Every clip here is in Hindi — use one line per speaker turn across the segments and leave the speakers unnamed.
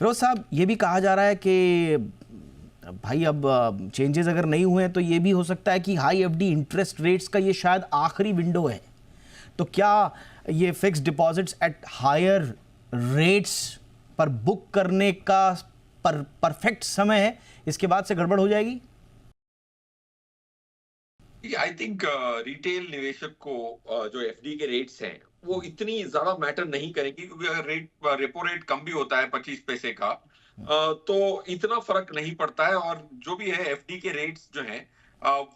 फिरोज साहब, ये भी कहा जा रहा है कि भाई अब चेंजेस अगर नहीं हुए तो ये भी हो सकता है कि हाई एफडी इंटरेस्ट रेट्स का ये शायद आखिरी विंडो है। तो क्या ये fix deposits at higher rates पर बुक करने का परफेक्ट समय है? इसके बाद से गड़बड़ हो जाएगी?
आई थिंक रिटेल निवेशक को जो एफडी के रेट्स हैं वो इतनी ज्यादा मैटर नहीं करेंगी, क्योंकि अगर रेपो रेट कम भी होता है 25 पैसे का तो इतना फर्क नहीं पड़ता है। और जो भी है एफडी के रेट्स जो हैं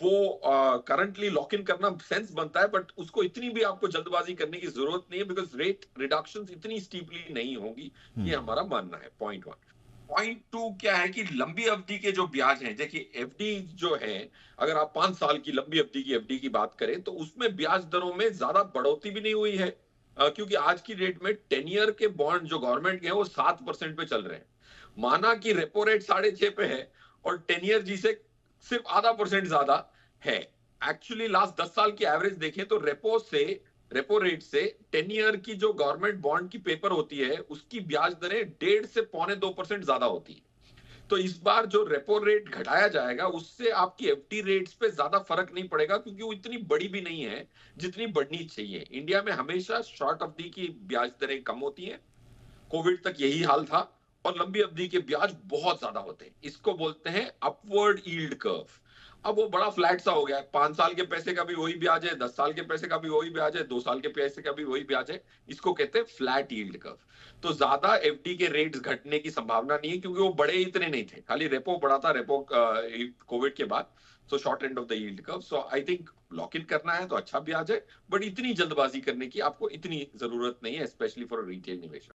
वो करंटली लॉक इन करना सेंस बनता है, बट उसको इतनी भी आपको जल्दबाजी करने की जरूरत नहीं है, बिकॉज रेट रिडक्शंस इतनी स्टीपली नहीं होंगी, ये हमारा मानना है। पॉइंट 1। पॉइंट 2 क्या है कि लंबी अवधि के जो ब्याज हैं, देखिए एफडी जो है, अगर आप 5 साल की लंबी अवधि की एफडी की बात करें तो उसमें ब्याज दरों में ज्यादा बढ़ोतरी भी नहीं हुई है, क्योंकि आज की डेट में 10 ईयर के बॉन्ड जो गवर्नमेंट के हैं वो 7% पे चल रहे हैं। माना कि रेपो रेट 6.5 पे है और 10 ईयर जी से सिर्फ आधा परसेंट ज्यादा है। एक्चुअली लास्ट 10 साल की एवरेज देखें तो रेपो रेट से 10 ईयर की जो गवर्नमेंट बॉन्ड की पेपर होती है उसकी ब्याज दरें 1.5 से 1.25% ज्यादा होती है। तो इस बार जो रेपो रेट घटाया जाएगा उससे आपकी एफडी रेट्स पे ज्यादा फर्क नहीं पड़ेगा, क्योंकि वो इतनी बड़ी भी नहीं है जितनी बढ़नी चाहिए। इंडिया में हमेशा शॉर्ट अवधि की ब्याज दरें कम होती हैं, कोविड तक यही हाल था, और लंबी अवधि के ब्याज बहुत ज्यादा होते हैं। इसको बोलते हैं अपवर्ड यील्ड कर्व। अब वो बड़ा फ्लैट सा हो गया है, 5 साल के पैसे का भी वही ब्याज है, 10 साल के पैसे का भी वही ब्याज है, 2 साल के पैसे का भी वही ब्याज है। इसको कहते हैं फ्लैट यील्ड कर्व। तो ज्यादा एफडी के रेट्स घटने की संभावना नहीं है, क्योंकि वो बड़े इतने नहीं थे, खाली रेपो बढ़ा था, रेपो कोविड के बाद। So short end of the yield curve. So I think lock in करना है तो अच्छा ब्याज है, बट इतनी जल्दबाजी करने की आपको इतनी जरूरत नहीं है, स्पेशली फॉर रिटेल निवेशक।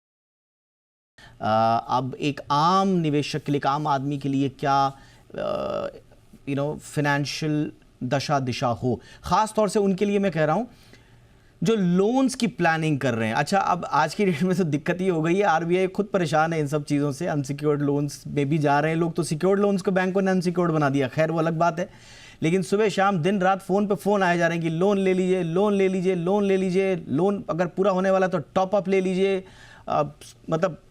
अब एक आम निवेशक के लिए, एक आम आदमी के लिए क्या फाइनेंशियल दशा दिशा हो, ख़ास तौर से उनके लिए मैं कह रहा हूँ जो लोन्स की प्लानिंग कर रहे हैं। अच्छा, अब आज की डेट में तो दिक्कत ये हो गई है, आरबीआई खुद परेशान है इन सब चीज़ों से। अनसिक्योर्ड लोन्स में भी जा रहे हैं लोग, तो सिक्योर्ड लोन्स को बैंकों ने अनसिक्योर्ड बना दिया, खैर वो अलग बात है। लेकिन सुबह शाम दिन रात फ़ोन पे फ़ोन आए जा रहे हैं कि लोन ले लीजिए, लोन ले लीजिए, लोन ले लीजिए, लोन अगर पूरा होने वाला तो टॉप अप ले लीजिए। मतलब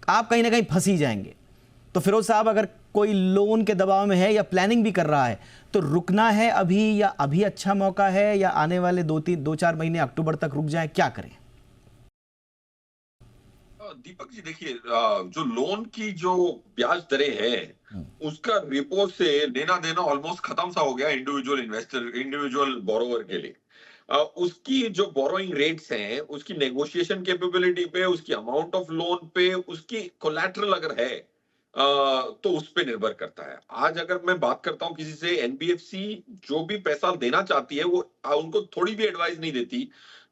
आप कहीं ना कहीं फंस ही जाएंगे। तो फिरोज साहब, अगर कोई लोन के दबाव में है या प्लानिंग भी कर रहा है तो रुकना है अभी, या अभी अच्छा मौका है, या आने वाले 2-4 महीने अक्टूबर तक रुक जाए, क्या करें?
दीपक जी देखिए, जो लोन की जो ब्याज दरें हैं उसका रेपो से लेना देना ऑलमोस्ट खत्म सा हो गया इंडिविजुअल इन्वेस्टर, इंडिविजुअल बोरोवर के लिए। उसकी जो बोरोइंग रेट्स हैं, उसकी नेगोशिएशन कैपेबिलिटी पे, उसकी अमाउंट ऑफ लोन पे, उसकी कोलैटरल अगर है तो उस पे निर्भर करता है। आज अगर मैं बात करता हूं किसी से, एनबीएफसी जो भी पैसा देना चाहती है वो उनको थोड़ी भी एडवाइस नहीं देती।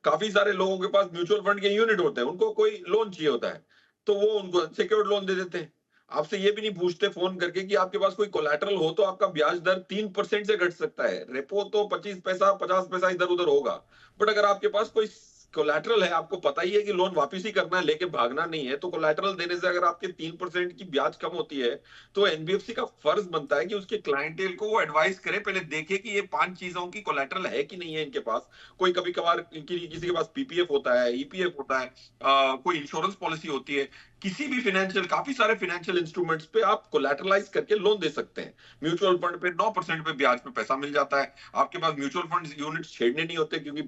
काफी सारे लोगों के पास म्यूचुअल फंड के यूनिट होते हैं, उनको कोई लोन चाहिए होता है तो वो उनको सिक्योर्ड लोन दे देते हैं। आपसे ये भी नहीं पूछते फोन करके कि आपके पास कोई कोलैटरल हो तो आपका ब्याज दर 3% से घट सकता है। रेपो तो 25 पैसा 50 पैसा इधर उधर होगा, बट अगर आपके पास कोई कोलैटरल है, आपको पता ही है कि लोन वापस ही करना है, लेके भागना नहीं है, तो कोलैटरल देने से अगर आपके 3% की ब्याज कम होती है तो एनबीएफसी का फर्ज बनता है कि उसके क्लाइंटेल को वो एडवाइस करे, पहले देखे कि ये 5 चीजों की कोलैटरल है कि नहीं है इनके पास। कोई कभी कभार किसी के पास पीपीएफ होता है, ईपीएफ होता है, कोई इंश्योरेंस पॉलिसी होती है, किसी भी फाइनेंशियल, काफी सारे फाइनेंशियल इंस्ट्रूमेंट्स पे आप कोलैटरलाइज करके लोन दे सकते हैं। म्यूचुअल फंड पे 9% पे ब्याज पे पैसा मिल जाता है। आपके पास म्यूचुअल फंड यूनिट्स छेड़ने नहीं होते, क्योंकि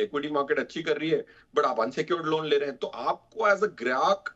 इक्विटी मार्केट अच्छी कर रही है, बट आप अनसिक्योर्ड लोन ले रहे हैं। तो आपको एज अ ग्राहक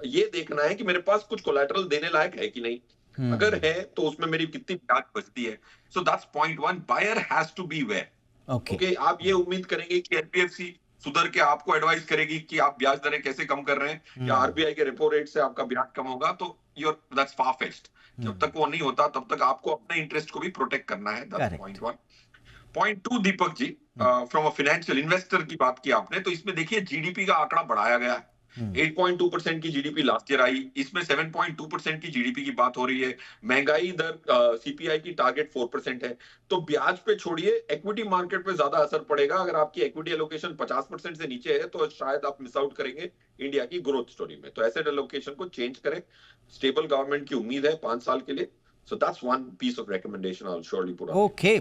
ये देखना है कि मेरे पास कुछ कोलैटरल देने लायक है कि नहीं। अगर है तो उसमें मेरी कितनी ब्याज बचती है। So that's point 1। Buyer has to beware.
Okay.
Okay, आप ये उम्मीद करेंगे कि एनबीएफसी सुधर के आपको एडवाइस करेगी कि आप ब्याज दरें कैसे कम कर रहे हैं, या आरबीआई के रेपो रेट से आपका ब्याज कम होगा, तो योर दैट्स फार फेच्ड। जब तक वो नहीं होता तब तक आपको अपने इंटरेस्ट को भी प्रोटेक्ट करना है। That's point
correct.
1। Point 2, Deepak ji, from a financial investor की बात की आपने, तो इसमें देखिए जीडीपी का आंकड़ा बढ़ाया गया है। 8.2% की जीडीपी लास्ट ईयर आई, इसमें 7.2% की जीडीपी की बात हो रही है। महंगाई दर सीपीआई की टारगेट 4% है। तो ब्याज पे छोड़िए, इक्विटी मार्केट पे ज्यादा असर पड़ेगा। अगर आपकी इक्विटी एलोकेशन 50% से नीचे है तो शायद आप मिस आउट करेंगे इंडिया की ग्रोथ स्टोरी में। तो एसेट एलोकेशन को चेंज करें। स्टेबल गवर्नमेंट की उम्मीद है 5 साल के लिए। So that's one piece of recommendation I will surely put out.
Okay.